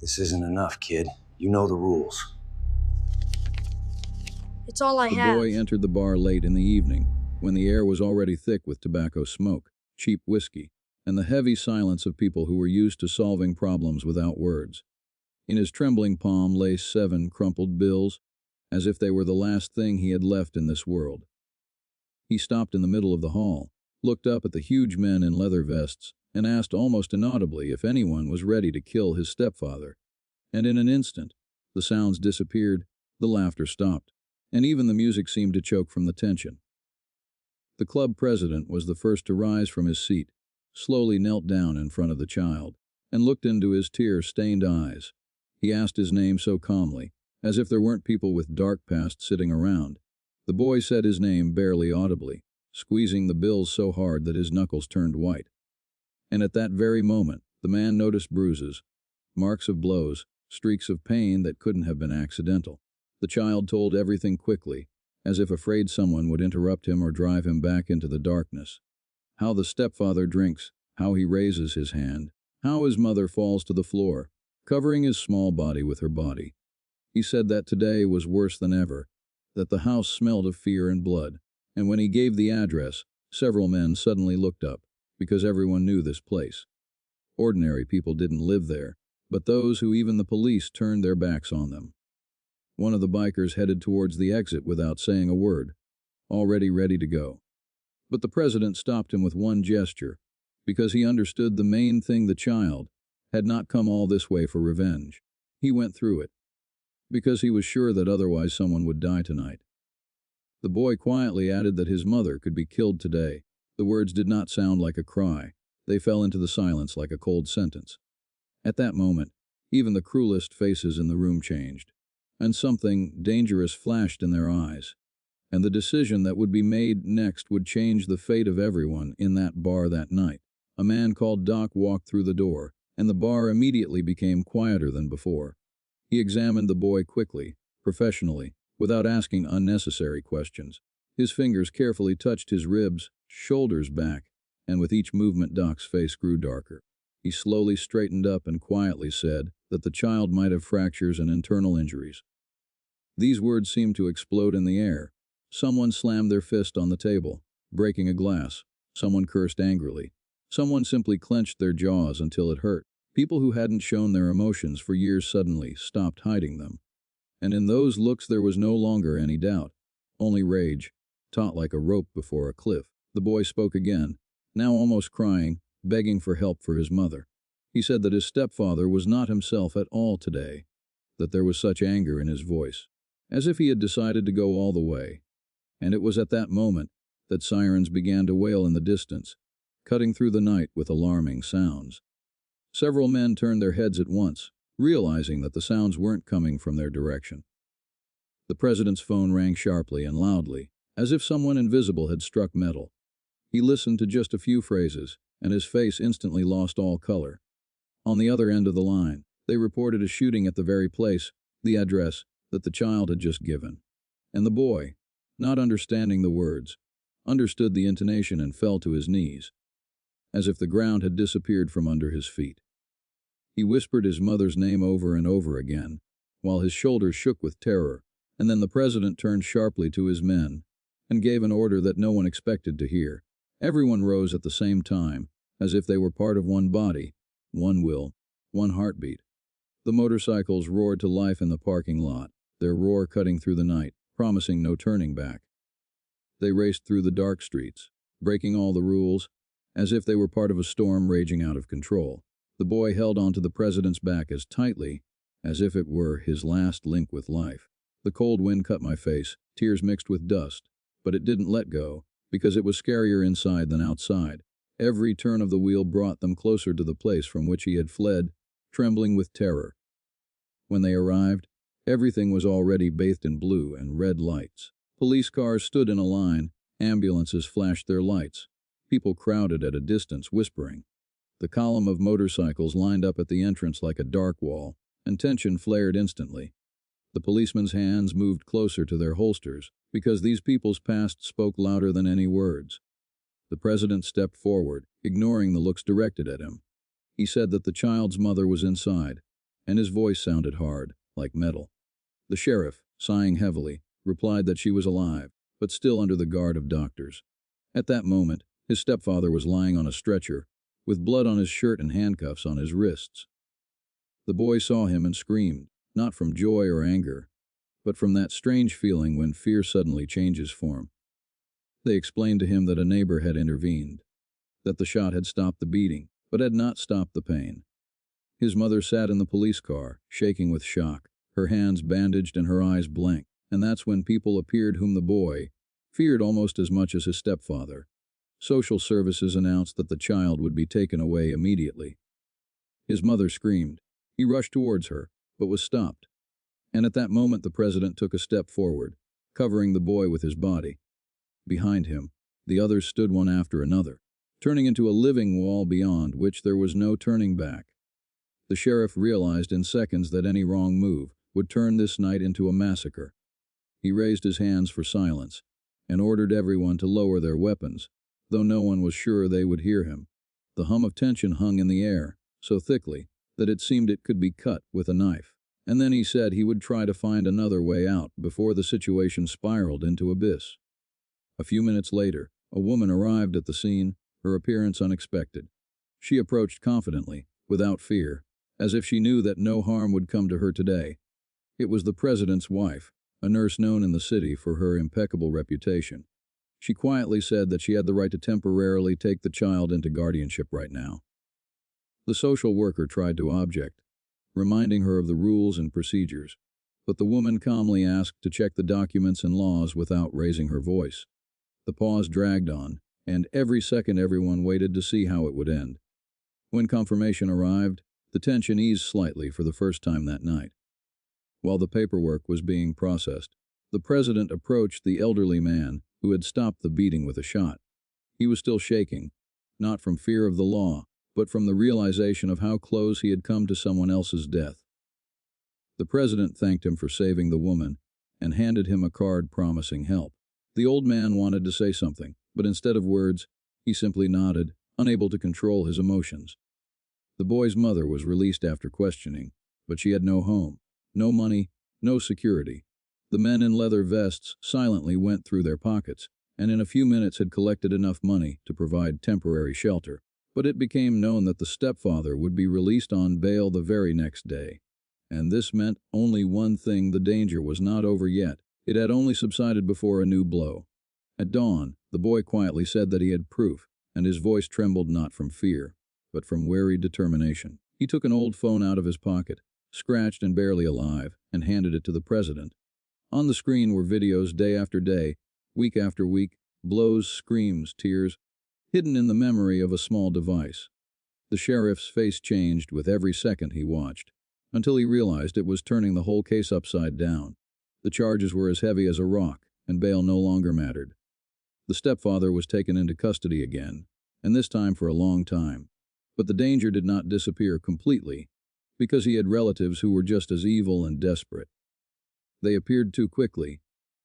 This isn't enough, kid. You know the rules. It's all I The have. boy entered the bar late in the evening, when the air was already thick with tobacco smoke, cheap whiskey, and the heavy silence of people who were used to solving problems without words. In his trembling palm lay 7 crumpled bills, as if they were the last thing he had left in this world. He stopped in the middle of the hall, looked up at the huge men in leather vests, and asked almost inaudibly if anyone was ready to kill his stepfather. And in an instant, the sounds disappeared, the laughter stopped, and even the music seemed to choke from the tension. The club president was the first to rise from his seat, slowly knelt down in front of the child, and looked into his tear-stained eyes. He asked his name so calmly, as if there weren't people with dark pasts sitting around. The boy said his name barely audibly, squeezing the bills so hard that his knuckles turned white. And at that very moment, the man noticed bruises, marks of blows, streaks of pain that couldn't have been accidental. The child told everything quickly, as if afraid someone would interrupt him or drive him back into the darkness. How the stepfather drinks, how he raises his hand, how his mother falls to the floor, covering his small body with her body. He said that today was worse than ever, that the house smelled of fear and blood, and when he gave the address, several men suddenly looked up, because everyone knew this place. Ordinary people didn't live there, but those who even the police turned their backs on them. One of the bikers headed towards the exit without saying a word, already ready to go. But the president stopped him with one gesture, because he understood the main thing: the child had not come all this way for revenge. He went through it, because he was sure that otherwise someone would die tonight. The boy quietly added that his mother could be killed today. The words did not sound like a cry. They fell into the silence like a cold sentence. At that moment, even the cruelest faces in the room changed, and something dangerous flashed in their eyes. And the decision that would be made next would change the fate of everyone in that bar that night. A man called Doc walked through the door, and the bar immediately became quieter than before. He examined the boy quickly, professionally, without asking unnecessary questions. His fingers carefully touched his ribs, shoulders back, and with each movement Doc's face grew darker. He slowly straightened up and quietly said that the child might have fractures and internal injuries. These words seemed to explode in the air. Someone slammed their fist on the table, breaking a glass. Someone cursed angrily. Someone simply clenched their jaws until it hurt. People who hadn't shown their emotions for years suddenly stopped hiding them. And in those looks there was no longer any doubt, only rage, taut like a rope before a cliff. The boy spoke again, now almost crying, begging for help for his mother. He said that his stepfather was not himself at all today, that there was such anger in his voice, as if he had decided to go all the way. And it was at that moment that sirens began to wail in the distance, cutting through the night with alarming sounds. Several men turned their heads at once, realizing that the sounds weren't coming from their direction. The president's phone rang sharply and loudly, as if someone invisible had struck metal. He listened to just a few phrases, and his face instantly lost all color. On the other end of the line, they reported a shooting at the very place, the address, that the child had just given. And the boy, not understanding the words, understood the intonation and fell to his knees, as if the ground had disappeared from under his feet. He whispered his mother's name over and over again, while his shoulders shook with terror, and then the president turned sharply to his men and gave an order that no one expected to hear. Everyone rose at the same time, as if they were part of one body, one will, one heartbeat. The motorcycles roared to life in the parking lot, their roar cutting through the night, promising no turning back. They raced through the dark streets, breaking all the rules, as if they were part of a storm raging out of control. The boy held onto the president's back as tightly as if it were his last link with life. The cold wind cut my face, tears mixed with dust, but it didn't let go, because it was scarier inside than outside. Every turn of the wheel brought them closer to the place from which he had fled, trembling with terror. When they arrived, everything was already bathed in blue and red lights. Police cars stood in a line, ambulances flashed their lights. People crowded at a distance, whispering. The column of motorcycles lined up at the entrance like a dark wall, and tension flared instantly. The policemen's hands moved closer to their holsters, because these people's past spoke louder than any words. The president stepped forward, ignoring the looks directed at him. He said that the child's mother was inside, and his voice sounded hard, like metal. The sheriff, sighing heavily, replied that she was alive, but still under the guard of doctors. At that moment, his stepfather was lying on a stretcher, with blood on his shirt and handcuffs on his wrists. The boy saw him and screamed, not from joy or anger, but from that strange feeling when fear suddenly changes form. They explained to him that a neighbor had intervened, that the shot had stopped the beating, but had not stopped the pain. His mother sat in the police car, shaking with shock, her hands bandaged and her eyes blank, and that's when people appeared whom the boy feared almost as much as his stepfather. Social services announced that the child would be taken away immediately. His mother screamed. He rushed towards her, but was stopped. And at that moment the president took a step forward, covering the boy with his body. Behind him, the others stood one after another, turning into a living wall beyond which there was no turning back. The sheriff realized in seconds that any wrong move would turn this night into a massacre. He raised his hands for silence and ordered everyone to lower their weapons, though no one was sure they would hear him. The hum of tension hung in the air, so thickly that it seemed it could be cut with a knife. And then he said he would try to find another way out before the situation spiraled into abyss. A few minutes later, a woman arrived at the scene, her appearance unexpected. She approached confidently, without fear, as if she knew that no harm would come to her today. It was the president's wife, a nurse known in the city for her impeccable reputation. She quietly said that she had the right to temporarily take the child into guardianship right now. The social worker tried to object, reminding her of the rules and procedures, but the woman calmly asked to check the documents and laws without raising her voice. The pause dragged on, and every second everyone waited to see how it would end. When confirmation arrived, the tension eased slightly for the first time that night. While the paperwork was being processed, the president approached the elderly man who had stopped the beating with a shot. He was still shaking, not from fear of the law, but from the realization of how close he had come to someone else's death. The president thanked him for saving the woman and handed him a card promising help. The old man wanted to say something, but instead of words, he simply nodded, unable to control his emotions. The boy's mother was released after questioning, but she had no home, no money, no security. The men in leather vests silently went through their pockets, and in a few minutes had collected enough money to provide temporary shelter. But it became known that the stepfather would be released on bail the very next day. And this meant only one thing: the danger was not over yet. It had only subsided before a new blow. At dawn, the boy quietly said that he had proof, and his voice trembled not from fear, but from wary determination. He took an old phone out of his pocket, scratched and barely alive, and handed it to the president. On the screen were videos day after day, week after week, blows, screams, tears, hidden in the memory of a small device. The sheriff's face changed with every second he watched, until he realized it was turning the whole case upside down. The charges were as heavy as a rock, and bail no longer mattered. The stepfather was taken into custody again, and this time for a long time. But the danger did not disappear completely, because he had relatives who were just as evil and desperate. They appeared too quickly,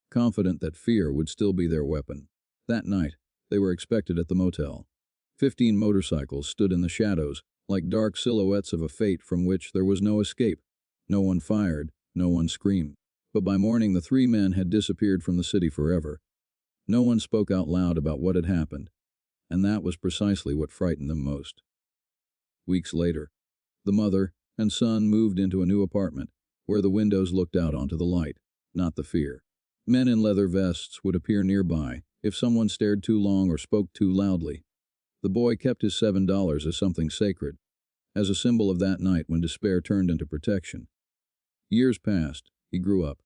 confident that fear would still be their weapon. That night, they were expected at the motel. 15 motorcycles stood in the shadows, like dark silhouettes of a fate from which there was no escape. No one fired, no one screamed. But by morning the 3 men had disappeared from the city forever. No one spoke out loud about what had happened, and that was precisely what frightened them most. Weeks later, the mother and son moved into a new apartment, where the windows looked out onto the light, not the fear. Men in leather vests would appear nearby if someone stared too long or spoke too loudly. The boy kept his $7 as something sacred, as a symbol of that night when despair turned into protection. Years passed, he grew up,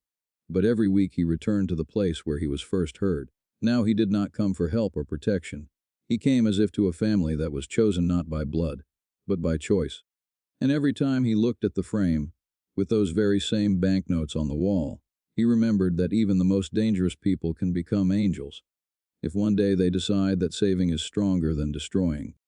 but every week he returned to the place where he was first heard. Now he did not come for help or protection. He came as if to a family that was chosen not by blood, but by choice. And every time he looked at the frame, with those very same banknotes on the wall, he remembered that even the most dangerous people can become angels, if one day they decide that saving is stronger than destroying.